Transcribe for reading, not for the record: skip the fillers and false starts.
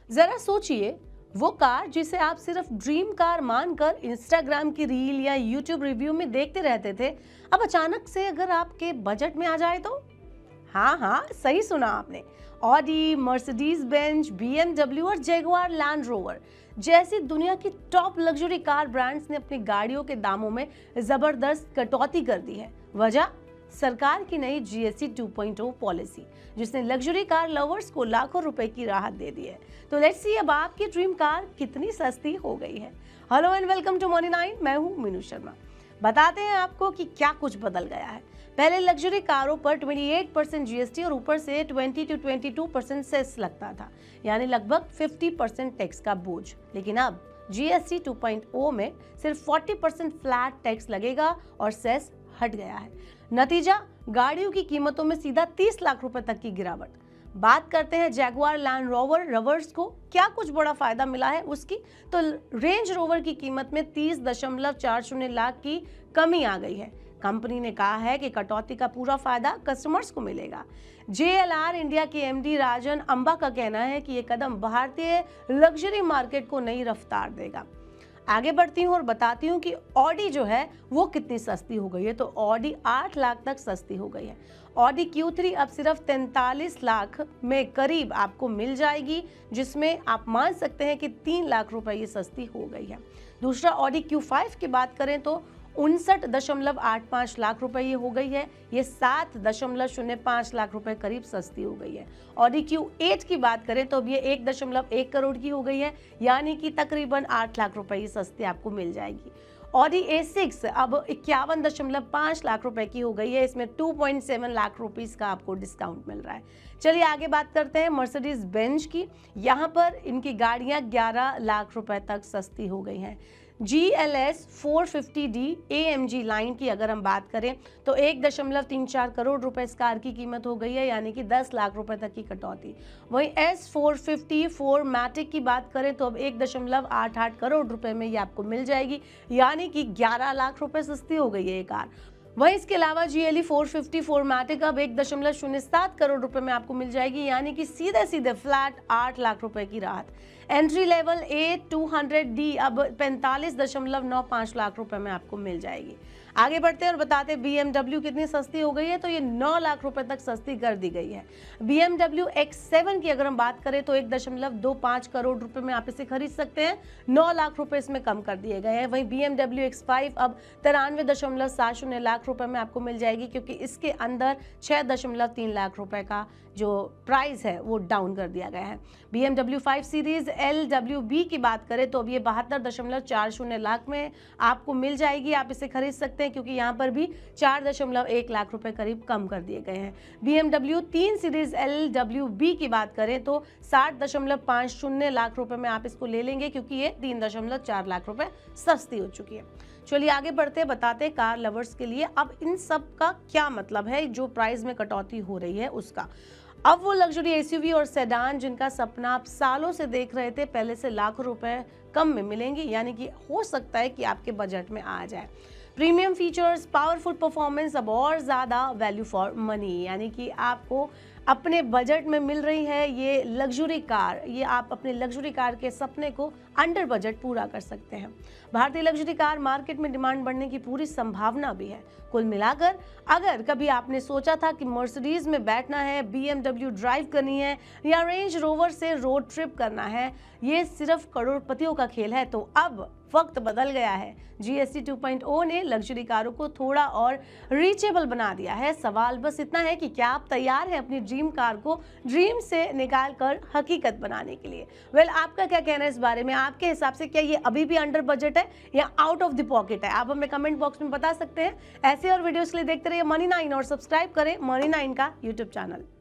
जरा सोचिए, वो कार जिसे आप सिर्फ ड्रीम कार मानकर इंस्टाग्राम की रील या यूट्यूब रिव्यू में देखते रहते थे, अब अचानक से अगर आपके बजट में आ जाए तो? हाँ हाँ, सही सुना आपने। ऑडी, मर्सिडीज बेंज, बीएमडब्ल्यू और जैगुआर लैंड रोवर जैसी दुनिया की टॉप लग्जरी कार ब्रांड्स ने अपनी गाड़ियों के दामों में जबरदस्त कटौती कर दी है। वजह? सरकार की नई जीएसटी 2.0 पॉलिसी, जिसने लग्जरी कार लवर्स को लाखों रुपए की राहत दे दी है। तो लेट्स सी अब आपकी ड्रीम कार कितनी सस्ती हो गई है। Hello and welcome to money 9, मैं हूं मीनू शर्मा। बताते हैं आपको कि क्या कुछ बदल गया है। पहले लग्जरी कारों पर 28% जीएसटी और ऊपर से 20 to 22% सेस लगता था, यानी लगभग 50% टैक्स का बोझ। लेकिन अब जीएसटी 2.0 में सिर्फ 40% फ्लैट टैक्स लगेगा और सेस हट गया है। नतीजा, गाड़ियों की कीमतों में सीधा 30 लाख रुपए तक की गिरावट। बात करते हैं जैगुआर लैंड रोवर रवर्स को क्या कुछ बड़ा फायदा मिला है उसकी, तो रेंज रोवर की कीमत में 30.40 लाख की कमी आ गई है। कंपनी ने कहा है कि कटौती का पूरा फायदा कस्टमर्स को मिलेगा। जेएलआर इंडिया के एमडी राजन अंबा का कहना है कि ये कदम भारतीय लग्जरी मार्केट को नई रफ्तार देगा। आगे बढ़ती हूँ और बताती हूँ कि ऑडी जो है वो कितनी सस्ती हो गई है। तो ऑडी 8 लाख तक सस्ती हो गई है। ऑडी Q3 अब सिर्फ 43 लाख में करीब आपको मिल जाएगी, जिसमें आप मान सकते हैं कि 3 लाख रुपए ये सस्ती हो गई है। दूसरा ऑडी Q5 की बात करें तो 59.85 लाख रुपए ये हो गई है। ये 7.05 लाख रुपए करीब सस्ती हो गई है। ऑडी Q8 की बात करें तो अब ये 1.1 करोड़ की हो गई है, यानी कि तकरीबन 8 लाख रुपए ये सस्ती आपको मिल जाएगी। ऑडी A6 अब 51.5 लाख रुपए की हो गई है। इसमें 2.7 लाख रुपीस का आपको डिस्काउंट मिल रहा है। चलिए आगे बात करते हैं मर्सिडीज बेंज की। यहाँ पर इनकी गाड़ियाँ 11 लाख रुपए तक सस्ती हो गई हैं। GLS 450D AMG लाइन की अगर हम बात करें तो 1.34 करोड़ रुपए इस कार की कीमत हो गई है, यानी कि 10 लाख रुपए तक की कटौती। वहीं S450 4मैटिक की बात करें तो अब 1.88 करोड़ रुपए में ये आपको मिल जाएगी, यानी कि 11 लाख रुपए सस्ती हो गई है ये कार। वहीं इसके अलावा GLE 450 4मैटिक अब 1.07 करोड़ रुपए में आपको मिल जाएगी, यानी कि सीधे सीधे फ्लैट 8 लाख रुपए की राहत। एंट्री लेवल A200D अब 45.95 लाख रुपए में आपको मिल जाएगी। आगे बढ़ते हैं और बताते हैं BMW कितनी सस्ती हो गई है। तो ये 9 लाख रुपए तक सस्ती कर दी गई है। BMW X7 की अगर हम बात करें तो 1.25 करोड़ रुपए में आप इसे खरीद सकते हैं। 9 लाख रुपए इसमें कम कर दिए गए हैं। वहीं BMW X5 अब 93.70 लाख रुपए में आपको मिल जाएगी, क्योंकि इसके अंदर 6.3 लाख रुपए का जो प्राइस है वो डाउन कर दिया गया है। BMW 5 सीरीज LWB की बात करें तो अब ये 72.40 लाख में आपको मिल जाएगी। आप इसे खरीद सकते हैं, क्योंकि यहाँ पर भी 4.1 लाख रुपए करीब कम कर दिए गए हैं। BMW 3 सीरीज LWB की बात करें तो 60.50 लाख रुपए में आप इसको ले लेंगे, क्योंकि ये 3.4 लाख रुपए सस्ती हो चुकी है। चलिए आगे बढ़ते बताते हैं कार लवर्स के लिए अब इन सब का क्या मतलब है, जो प्राइस में कटौती हो रही है उसका। अब वो लग्जरी एसयूवी और सेडान जिनका सपना आप सालों से देख रहे थे, पहले से लाखों रुपए कम में मिलेंगे, यानी कि हो सकता है कि आपके बजट में आ जाए। प्रीमियम फीचर्स, पावरफुल परफॉर्मेंस, अब और ज़्यादा वैल्यू फॉर मनी, यानी कि आपको अपने बजट में मिल रही है ये लग्जरी कार। ये आप अपने लग्जरी कार के सपने को अंडर बजट पूरा कर सकते हैं। भारतीय लग्जरी कार मार्केट में डिमांड बढ़ने की पूरी संभावना भी है। कुल मिलाकर अगर कभी आपने सोचा था कि मर्सिडीज में बैठना है, BMW ड्राइव करनी है या रेंज रोवर से रोड ट्रिप करना है, ये सिर्फ करोड़पतियों का खेल है, तो अब वक्त बदल गया है। GST 2.0 ने लग्जरी कारों को थोड़ा और रीचेबल बना दिया है। सवाल बस इतना है कि क्या आप तैयार हैं अपनी ड्रीम कार को ड्रीम से निकाल कर हकीकत बनाने के लिए। वेल, आपका क्या कहना है इस बारे में? आपके हिसाब से क्या ये अभी भी अंडर बजट है या आउट ऑफ द पॉकेट है? आप हमें कमेंट बॉक्स में बता सकते हैं। ऐसे और वीडियोस के लिए देखते रहिए मनी 9 और सब्सक्राइब करें मनी 9 का यूट्यूब चैनल।